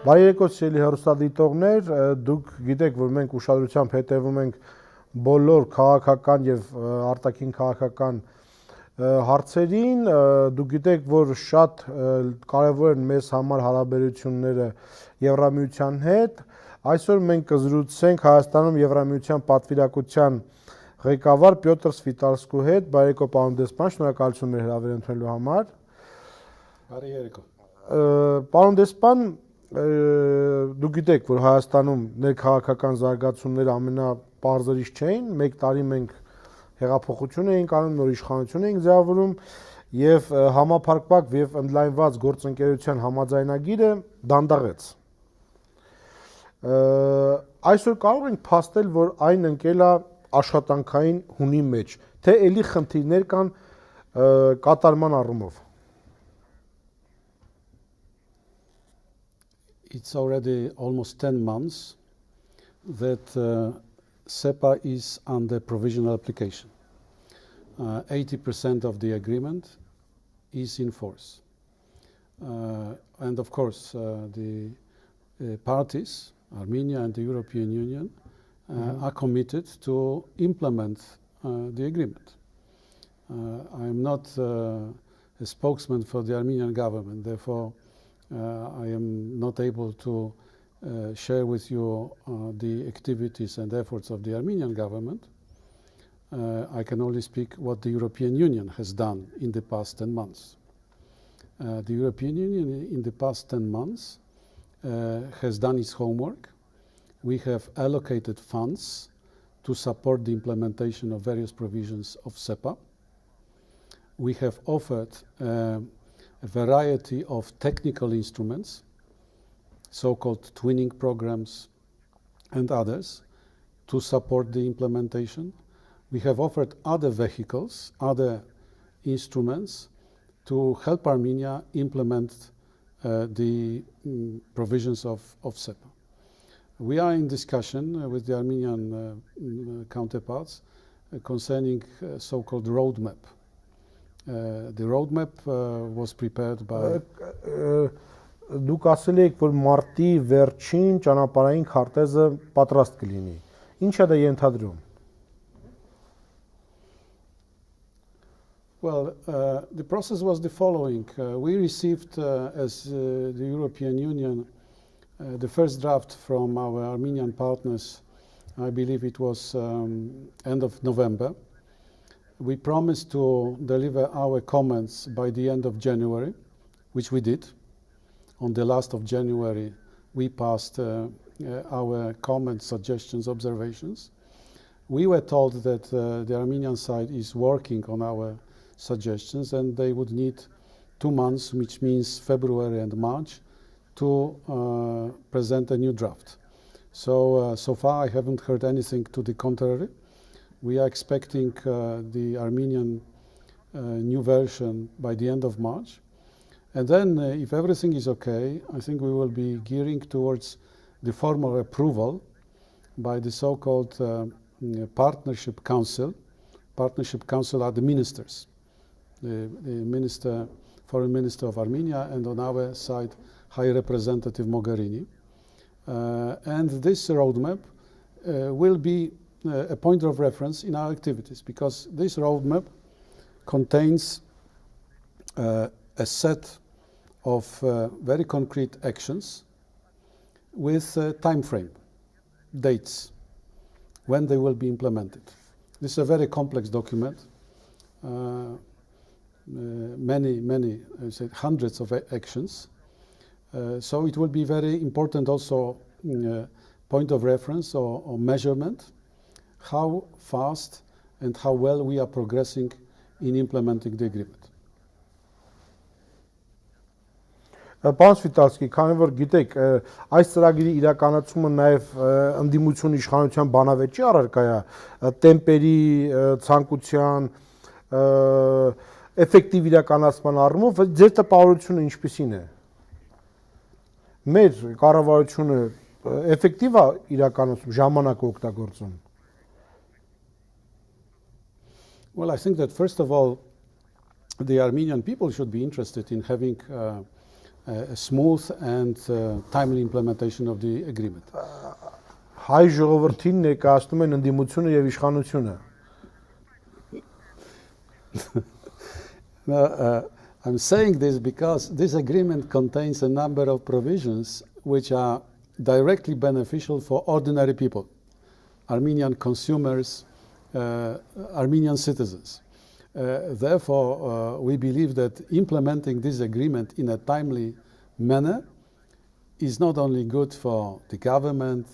Բարի երեկո սիրելի հեռուստադիտողներ, դուք գիտեք, որ մենք ուշադրությամբ հետևում ենք բոլոր քաղաքական եւ արտաքին քաղաքական հարցերին, դուք գիտեք, որ շատ կարեւոր են մեզ համար հարաբերությունները Եվրամիության հետ։ Այսօր մենք կզրուցենք Հայաստանում Եվրամիության պատվիրակության ղեկավար Պյոտր Սվիտալսկու հետ։ Բարի երեկո, պարոն դեսպան, շնորհակալություն մեր հրավերը ընդունելու համար։ Բարի երեկո։ Պարոն դեսպան, դուք գիտեք, որ Հայաստանում ներքաղաքական զարգացումները ամենապարզերից չէին, մեկ տարի մենք հեղափոխություն էինք անում, նոր իշխանություն էինք ձևավորում եւ համապարփակ եւ ընդլայնված գործընկերության համաձայնագիրը դանդաղեց։ Այսօր կարող ենք փաստել, որ այն ընկել է աշխատանքային հունի մեջ, թե ելի խնդիրներ կան կատարման առումով։ It's already almost 10 months that SEPA is under provisional application. 80% of the agreement is in force. And of course, the parties, Armenia and the European Union, are committed to implement the agreement. I am not a spokesman for the Armenian government, therefore I am not able to share with you the activities and efforts of the Armenian government. I can only speak what the European Union has done in the past 10 months. The European Union in the past 10 months has done its homework. We have allocated funds to support the implementation of various provisions of SEPA. We have offered a variety of technical instruments, so-called twinning programs and others, to support the implementation. We have offered other vehicles, other instruments to help Armenia implement the provisions of SEPA. We are in discussion with the Armenian counterparts concerning so-called roadmap. The roadmap was prepared by... Դուք ասել եք, որ մարտի վերջին ճանապարհային քարտեզը պատրաստ կլինի։ Ինչ է դա ենթադրում։ Well, the process was the following. We received, as the European Union, the first draft from our Armenian partners. I believe it was end of November. We promised to deliver our comments by the end of January, which we did. On the last of January, we passed our comments, suggestions, observations. We were told that the Armenian side is working on our suggestions and they would need 2 months, which means February and March, to present a new draft. So far I haven't heard anything to the contrary. We are expecting the Armenian new version by the end of March. And then if everything is okay, I think we will be gearing towards the formal approval by the so-called Partnership Council. Partnership Council are the ministers. The Foreign Minister of Armenia, and on our side, High Representative Mogherini. And this roadmap will be a point of reference in our activities, because this roadmap contains a set of very concrete actions with a time frame, dates, when they will be implemented. This is a very complex document. Many, I said hundreds of actions. So it will be very important also point of reference or measurement, how fast and how well we are progressing in implementing the agreement. Պարոն Սվիտալսկի, քանի որ գիտեք, այս ծրագրի իրականացումը նաև ընդդիմություն իշխանության բանավեճի առարկա է, տեմպերի, ցանկության, էֆեկտիվ իրականացման առումով, ձեր տպավորությունը ինչպիսին է։ Մեր կառավարությունը էֆեկտիվ է իրականացում, ժամանակ օգտագործում։ Well, I think that first of all, the Armenian people should be interested in having a smooth and timely implementation of the agreement. Հայ ժողովրդին ներկայացնում են ընդդիմությունը եւ իշխանությունը։ Now, I'm saying this because this agreement contains a number of provisions which are directly beneficial for ordinary people, Armenian consumers, Armenian citizens. Therefore, we believe that implementing this agreement in a timely manner is not only good for the government,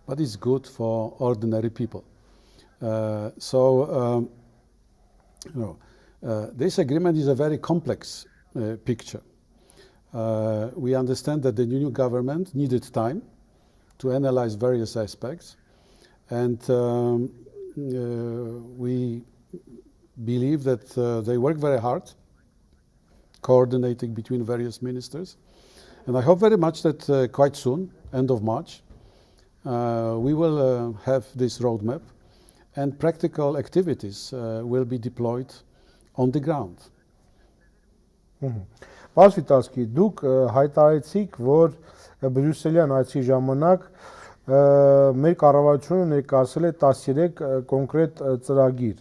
but it's good for ordinary people. This agreement is a very complex picture. We understand that the new government needed time to analyze various aspects, and we believe that they work very hard, coordinating between various ministers. And I hope very much that quite soon, end of March, we will have this roadmap and practical activities will be deployed on the ground. Պարոն Շվիտալսկի, դուք հայտարարեցիք, որ բրյուսելյան այցի ժամանակ մեր կառավարությունը ներկայացրել է 13 կոնկրետ ծրագիր,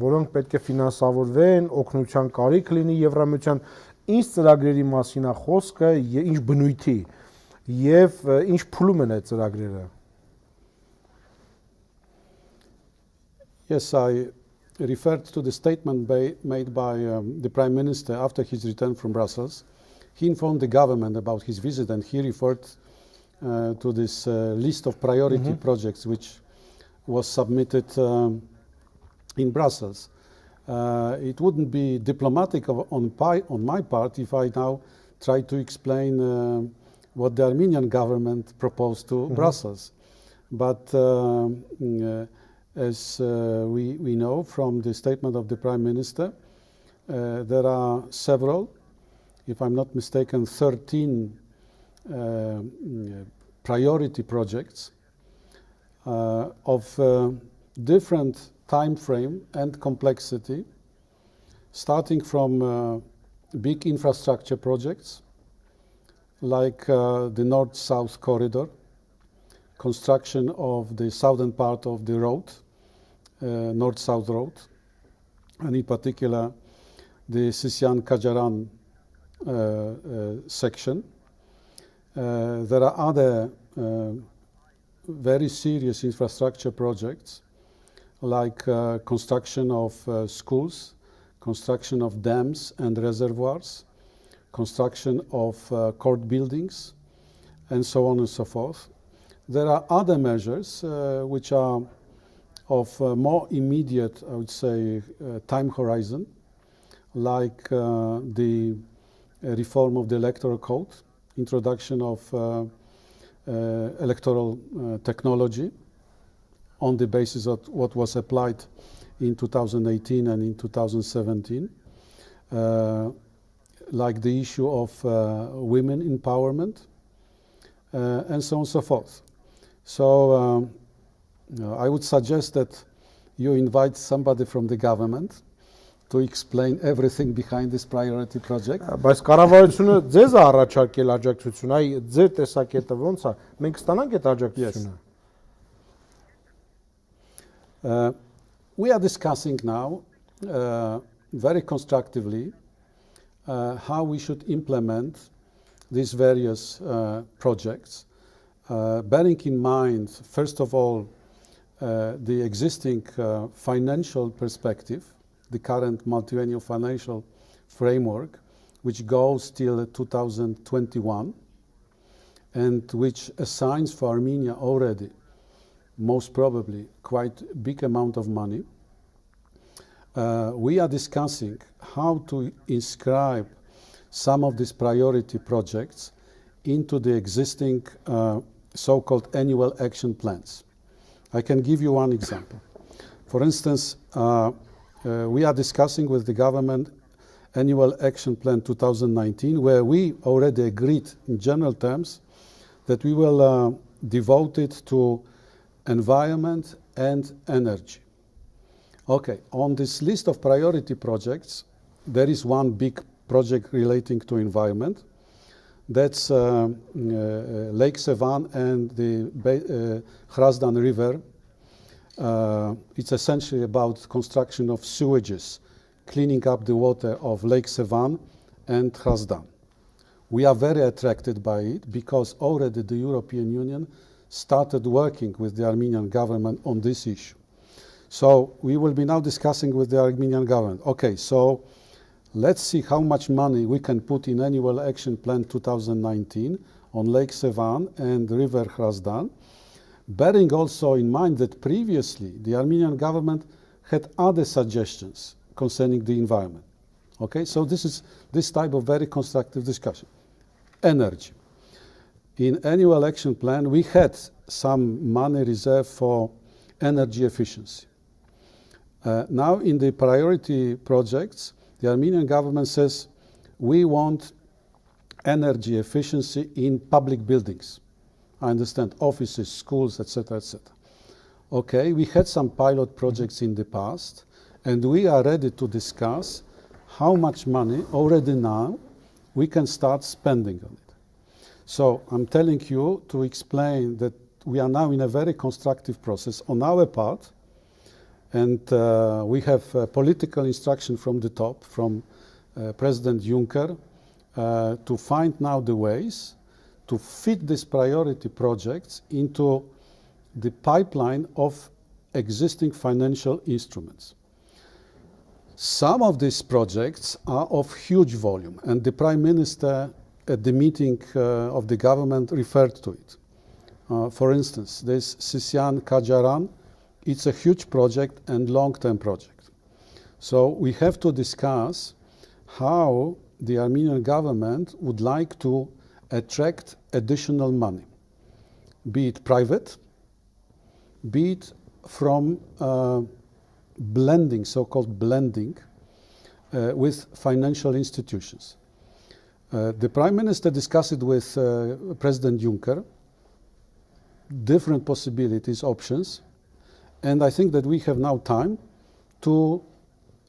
որոնք պետք է ֆինանսավորվեն, օգնության կարիք լինի Եվրամիության, ինչ ծրագրերի մասին է խոսքը, ինչ բնույթի եւ ինչ փուլում են այդ ծրագրերը։ Yes, I referred to the statement made by the Prime Minister after his return from Brussels. He informed the government about his visit and he referred to this list of priority projects which was submitted in Brussels. It wouldn't be diplomatic on my part if I now try to explain what the Armenian government proposed to Brussels. But as we know from the statement of the Prime Minister, there are several, if I'm not mistaken, 13 priority projects of different time frame and complexity, starting from big infrastructure projects like the North-South corridor, construction of the southern part of the road, North-South road, and in particular the Sisyan-Kajaran section. There are other very serious infrastructure projects like construction of schools, construction of dams and reservoirs, construction of court buildings, and so on and so forth. There are other measures which are of more immediate, I would say, time horizon, like the reform of the electoral code, introduction of electoral technology on the basis of what was applied in 2018 and in 2017, like the issue of women empowerment, and so on and so forth. So I would suggest that you invite somebody from the government to explain everything behind this priority project. Բայց կառավարությունը ձեզ է առաջարկել աջակցություն, այ ձեր տեսակետը ո՞նց է։ Մենք ստանանք այդ աջակցությունը։ We are discussing now very constructively how we should implement these various projects, bearing in mind, first of all, the existing financial perspective, the current multi-annual financial framework, which goes till 2021, and which assigns for Armenia already, most probably, quite a big amount of money. We are discussing how to inscribe some of these priority projects into the existing so-called annual action plans. I can give you one example. For instance, we are discussing with the government annual action plan 2019, where we already agreed in general terms that we will devote it to environment and energy. Okay, on this list of priority projects, there is one big project relating to environment. That's Lake Sevan and the Hrazdan River. It's essentially about construction of sewages, cleaning up the water of Lake Sevan and Hrazdan. We are very attracted by it because already the European Union started working with the Armenian government on this issue. So we will be now discussing with the Armenian government. Okay, so let's see how much money we can put in Annual Action Plan 2019 on Lake Sevan and River Hrazdan, bearing also in mind that previously the Armenian government had other suggestions concerning the environment. Okay, so this is this type of very constructive discussion. Energy. In Annual Action Plan, we had some money reserved for energy efficiency. Now in the priority projects, the Armenian government says we want energy efficiency in public buildings. I understand offices, schools, etc., etc. Okay, we had some pilot projects in the past, and we are ready to discuss how much money already now we can start spending on it. So I'm telling you to explain that we are now in a very constructive process on our part, and we have political instruction from the top, from President Juncker, to find now the ways to fit these priority projects into the pipeline of existing financial instruments. Some of these projects are of huge volume, and the Prime Minister at the meeting of the government referred to it. For instance, this Sisyan Kajaran, it's a huge project and long-term project. So we have to discuss how the Armenian government would like to attract additional money, be it private, be it from blending, so-called blending, with financial institutions. The Prime Minister discussed it with President Juncker, different possibilities, options, and I think that we have now time to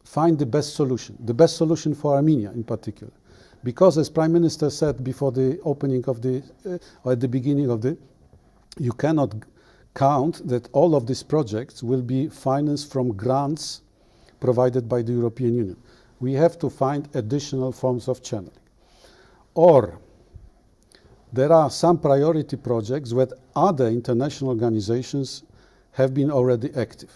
find the best solution for Armenia in particular. Because as Prime Minister said before the opening of the, or at the beginning of the, you cannot count that all of these projects will be financed from grants provided by the European Union. We have to find additional forms of channeling. Or there are some priority projects where other international organizations have been already active.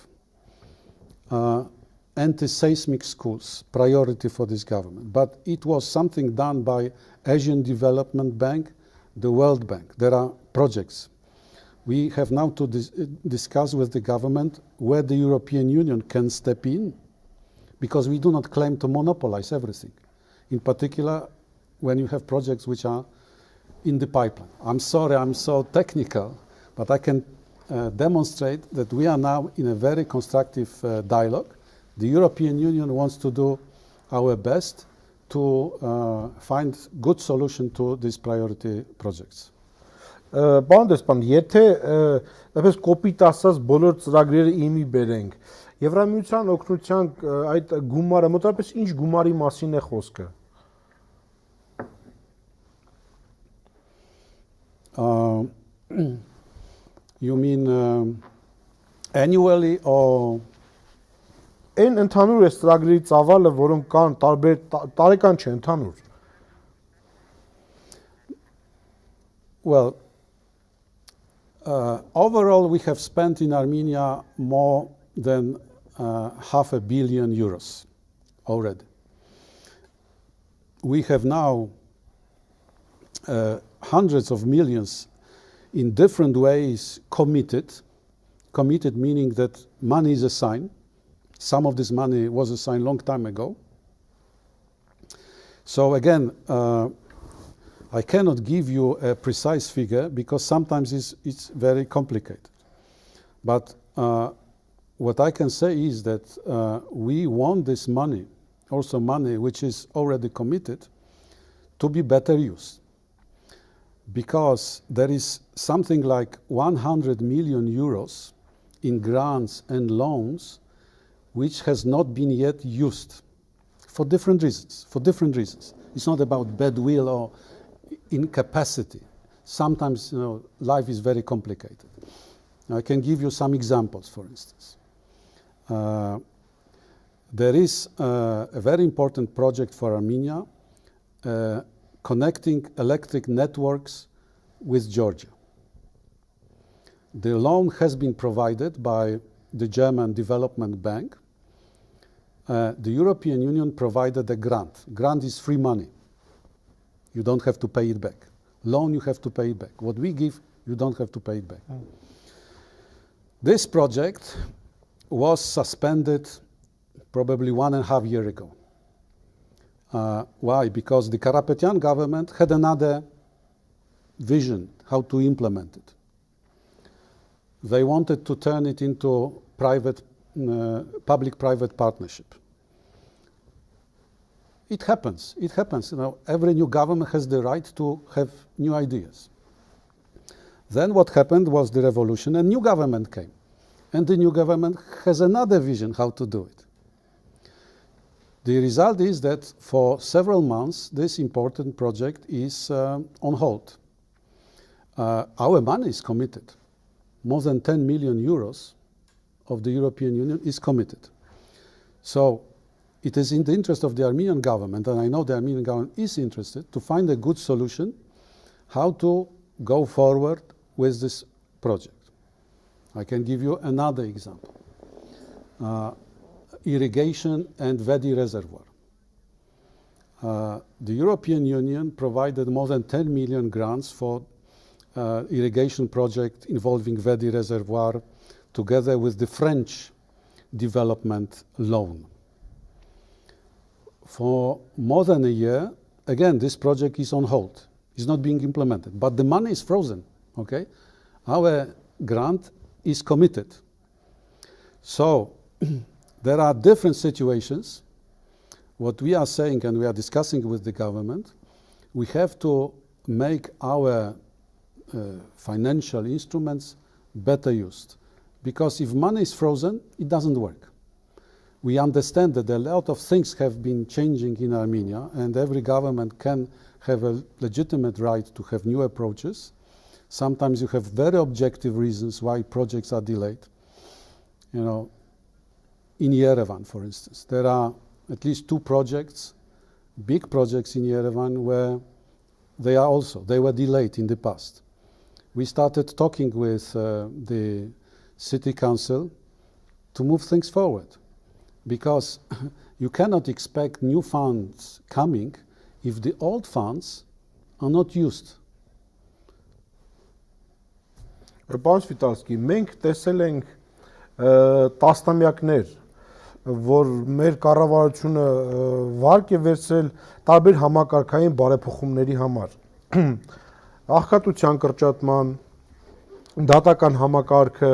Anti-seismic schools, priority for this government. But it was something done by Asian Development Bank, the World Bank. There are projects. We have now to discuss with the government where the European Union can step in, because we do not claim to monopolize everything. In particular, when you have projects which are in the pipeline. I'm sorry, I'm so technical, but I can demonstrate that we are now in a very constructive dialogue. The European Union wants to do our best to find good solution to these priority projects. Պարոն դեսպան, եթե դեպս կոպիտ ասած բոլոր ծրագրերը իմի բերենք, Եվրամիության օգնության այդ գումարը մոտավորապես ինչ գումարի մասին է խոսքը։ You mean annually or Այն ընդհանուր է ծրագրերի ծավալը, որոնք կան տարբեր տարեկան չէ, ընդհանուր։ Well, overall we have spent in Armenia more than €500 million already. We have now hundreds of millions in different ways committed meaning that money is assigned. Some of this money was assigned a long time ago. So again, I cannot give you a precise figure because sometimes it's very complicated. But what I can say is that we want this money, also money which is already committed, to be better used. Because there is something like €100 million in grants and loans which has not been yet used for different reasons. For different reasons. It's not about bad will or incapacity. Sometimes, life is very complicated. I can give you some examples, for instance. There is a very important project for Armenia connecting electric networks with Georgia. The loan has been provided by the German Development Bank. The European Union provided a grant. Grant is free money. You don't have to pay it back. Loan, you have to pay it back. What we give, you don't have to pay it back. This project was suspended probably 1.5 years ago. Why? Because the Karapetyan government had another vision how to implement it. They wanted to turn it into public-private partnership. It happens. It happens. Every new government has the right to have new ideas. Then what happened was the revolution, and new government came. And the new government has another vision how to do it. The result is that for several months, this important project is on hold. Our money is committed. More than 10 million euros of the European Union is committed. So it is in the interest of the Armenian government, and I know the Armenian government is interested, to find a good solution how to go forward with this project. I can give you another example. Irrigation and Vedi Reservoir. The European Union provided more than 10 million grants for irrigation project involving Vedi Reservoir together with the French development loan. For more than a year, again, this project is on hold. It's not being implemented, but the money is frozen, okay? Our grant is committed. So there are different situations. What we are saying, and we are discussing with the government, we have to make our financial instruments better used. Because if money is frozen, it doesn't work. We understand that a lot of things have been changing in Armenia, and every government can have a legitimate right to have new approaches. Sometimes you have very objective reasons why projects are delayed. In Yerevan, for instance, there are at least 2 projects, big projects in Yerevan, where they were delayed in the past. We started talking with the city council to move things forward, because you cannot expect new funds coming if the old funds are not used. Պարոն Շվիտալսկի, մենք տեսել ենք տասնամյակներ, որ մեր կառավարությունը վարկ է վերցրել տարբեր համակարգային բարեփոխումների համար։ Աղքատության կրճատման, դատական համակարգը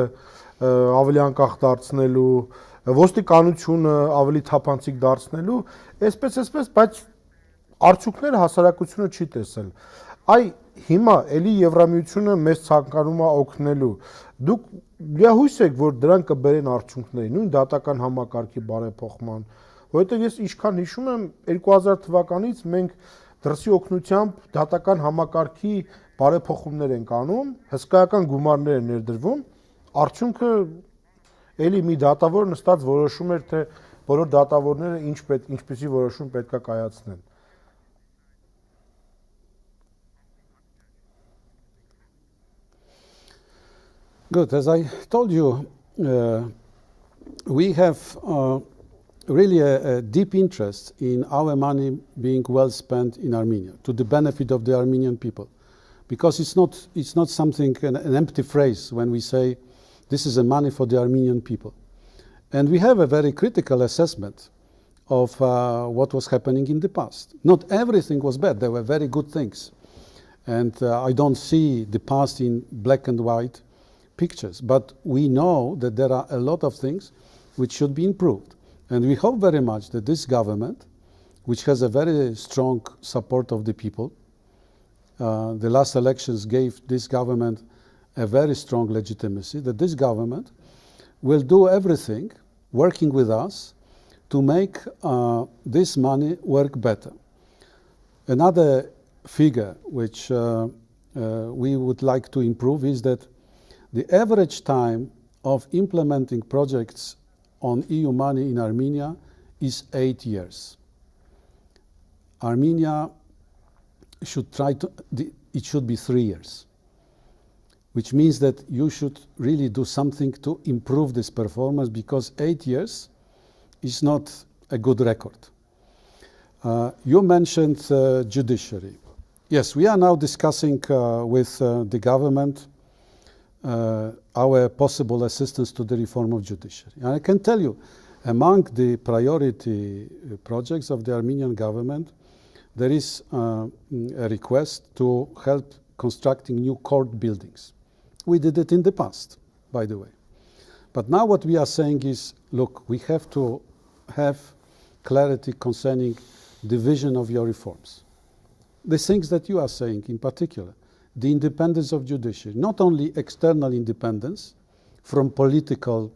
ավելի անկախ դարձնելու, ոստիկանությունը ավելի թափանցիկ դարձնելու, այսպես, բայց արդյունքները հասարակությունը չի տեսել։ Այ հիմա էլի Եվրամիությունը մեզ ցանկանում է օգնելու։ Դուք լիահույս եք, որ դրանք կբերեն արդյունքների, նույն դատական համակարգի բարեփոխման, որովհետև ես ինչքան հիշում եմ 2000 թվականից մենք դրսի օգնությամբ դատական համակարգի բարեփոխումներ ենք անում, հսկայական գումարներ են ներդրվում, արդյունքը էլի մի դատավոր նստած որոշում էր, թե բոլոր դատավորները ինչպեսի որոշում պետք է կայացնեն։ Good. As I told you, we have really a deep interest in our money being well spent in Armenia, to the benefit of the Armenian people. Because it's not something, an empty phrase when we say this is a money for the Armenian people. And we have a very critical assessment of what was happening in the past. Not everything was bad. There were very good things. And I don't see the past in black and white pictures, but we know that there are a lot of things which should be improved. And we hope very much that this government, which has a very strong support of the people, the last elections gave this government a very strong legitimacy, that this government will do everything, working with us, to make this money work better. Another figure which we would like to improve is that the average time of implementing projects on EU money in Armenia is 8 years. Armenia should it should be 3 years, which means that you should really do something to improve this performance, because 8 years is not a good record. You mentioned judiciary. Yes, we are now discussing with the government our possible assistance to the reform of judiciary. And I can tell you, among the priority projects of the Armenian government, there is a request to help constructing new court buildings. We did it in the past, by the way. But now what we are saying is, look, we have to have clarity concerning the vision of your reforms. The things that you are saying in particular, the independence of judiciary, not only external independence from political,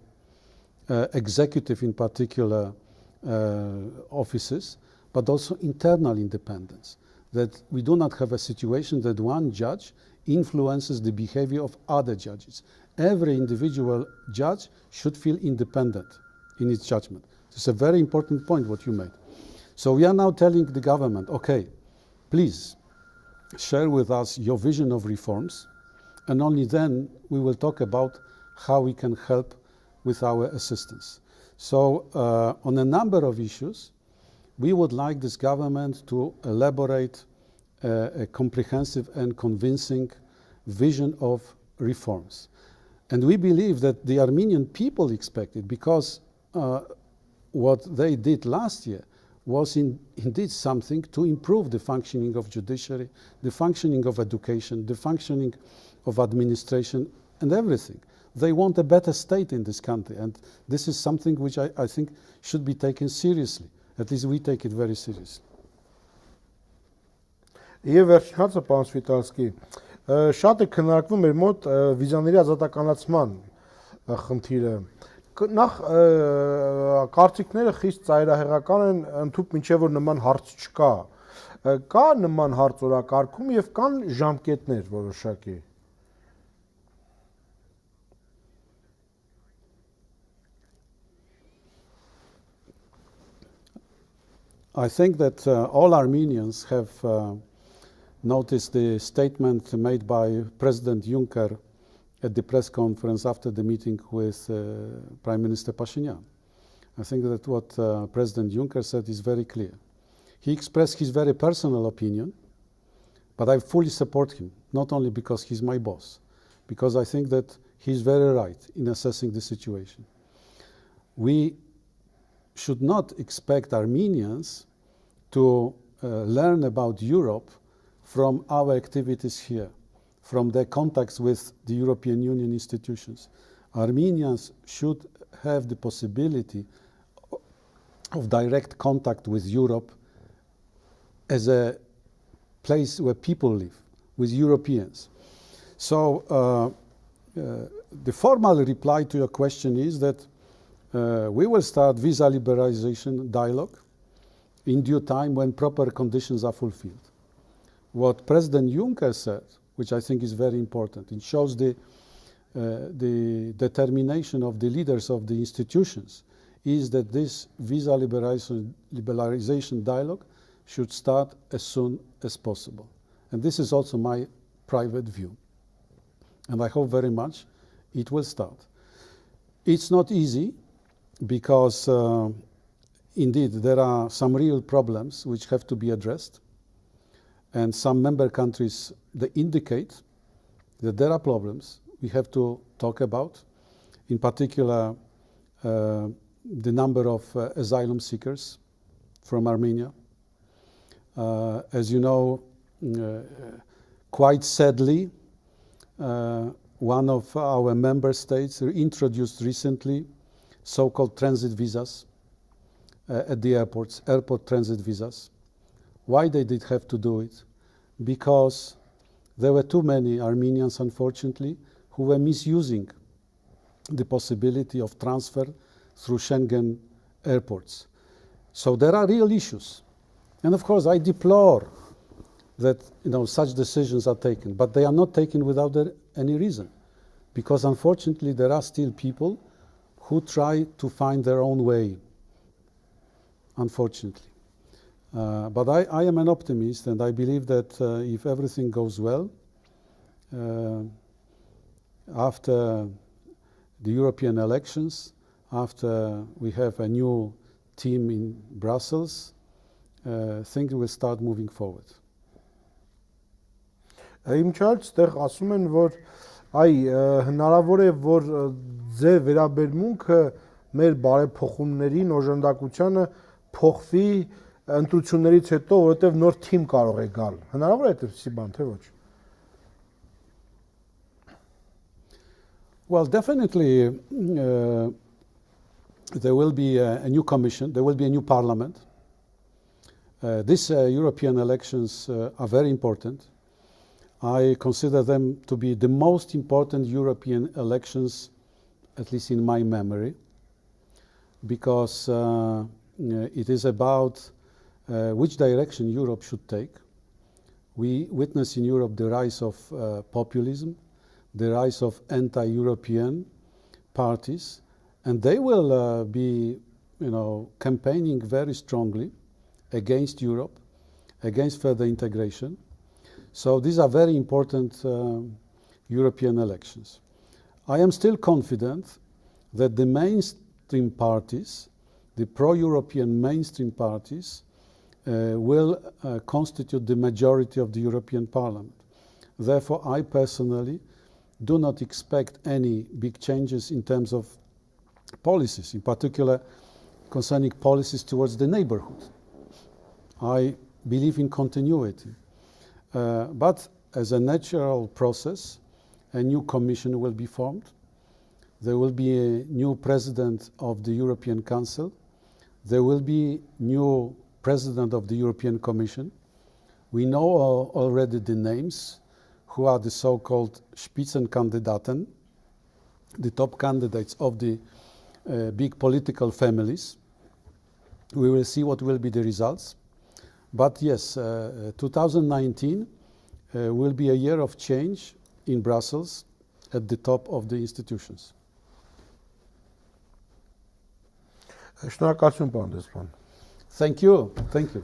executive in particular offices, but also internal independence, that we do not have a situation that one judge influences the behavior of other judges. Every individual judge should feel independent in its judgment. It's a very important point what you made. So we are now telling the government, okay, please share with us your vision of reforms, and only then we will talk about how we can help with our assistance. So on a number of issues, we would like this government to elaborate a comprehensive and convincing vision of reforms. And we believe that the Armenian people expect it, because what they did last year was indeed something to improve the functioning of judiciary, the functioning of education, the functioning of administration, and everything. They want a better state in this country, and this is something which I think should be taken seriously. At least we take it very seriously. Եվ վերջնացը, պարոն Շվիտալսկի, շատ է քննարկվում մեր մոտ վիզաների ազատականացման խնդիրը։ Նախ կարծիքները խիստ ծայրահեղական են, ընդհանուր մինչև որ նման հարց չկա։ Կա նման հարց օրակարգում եւ կան ժամկետներ որոշակի։ I think that all Armenians have noticed the statement made by President Juncker at the press conference after the meeting with Prime Minister Pashinyan. I think that what President Juncker said is very clear. He expressed his very personal opinion, but I fully support him, not only because he's my boss, because I think that he's very right in assessing the situation. We should not expect Armenians to learn about Europe from our activities here, from their contacts with the European Union institutions. Armenians should have the possibility of direct contact with Europe as a place where people live, with Europeans. So the formal reply to your question is that we will start visa liberalization dialogue in due time when proper conditions are fulfilled. What President Juncker said, which I think is very important, it shows the determination of the leaders of the institutions, is that this visa liberalization dialogue should start as soon as possible. And this is also my private view. And I hope very much it will start. It's not easy, because indeed there are some real problems which have to be addressed, and some member countries, they indicate that there are problems we have to talk about, in particular the number of asylum seekers from Armenia. As you know, quite sadly, one of our member states introduced recently so-called transit visas at the airports, airport transit visas. Why they did have to do it? Because there were too many Armenians, unfortunately, who were misusing the possibility of transfer through Schengen airports. So there are real issues. And of course, I deplore that such decisions are taken, but they are not taken without any reason. Because unfortunately, there are still people who try to find their own way, unfortunately. But I am an optimist, and I believe that if everything goes well, after the European elections, after we have a new team in Brussels, things will start moving forward. Իմ չարից տեղ ասում են, որ հնարավոր է, որ ձեր վերաբերմունքը մեր բարեփոխումներին, օժանդակությանը փոխվի ընտրություններից հետո, որովհետև նոր թիմ կարող է գալ։ Հնարավոր է այդպիսի բան, թե ոչ։ Well, definitely there will be a new commission, there will be a new parliament. These European elections are very important. I consider them to be the most important European elections, at least in my memory, because it is about which direction Europe should take. We witness in Europe the rise of populism, the rise of anti-European parties, and they will be, campaigning very strongly against Europe, against further integration. So these are very important European elections. I am still confident that the mainstream parties, the pro-European mainstream parties, will constitute the majority of the European Parliament. Therefore, I personally do not expect any big changes in terms of policies, in particular concerning policies towards the neighborhood. I believe in continuity. But as a natural process, a new commission will be formed. There will be a new president of the European Council. There will be new president of the European Commission. We know already the names, who are the so-called Spitzenkandidaten, the top candidates of the big political families. We will see what will be the results. But yes, 2019 will be a year of change in Brussels at the top of the institutions. Շնորհակալություն, պարոն դեսպան։ Thank you. Thank you.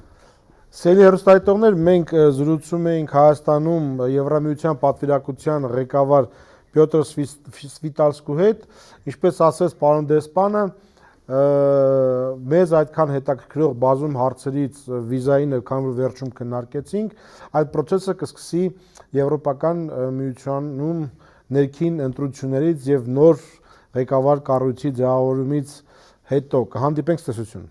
Սիրելի հեռուստադիտողներ, մենք զրուցում էինք Հայաստանում Եվրամիության պատվիրակության ղեկավար Պյոտր Սվիտալսկու հետ, ինչպես ասեց պարոն դեսպանը, մեզ այդքան հետաքրքրող բազում հարցերից վիզային քան որ վերջում քննարկեցինք, այդ process-ը կսկսի Եվրոպական միությունում ներքին ընտրություններից եւ նոր ղեկավար կառույցի ձևավորումից հետո։ Կհանդիպենք ցտեսություն։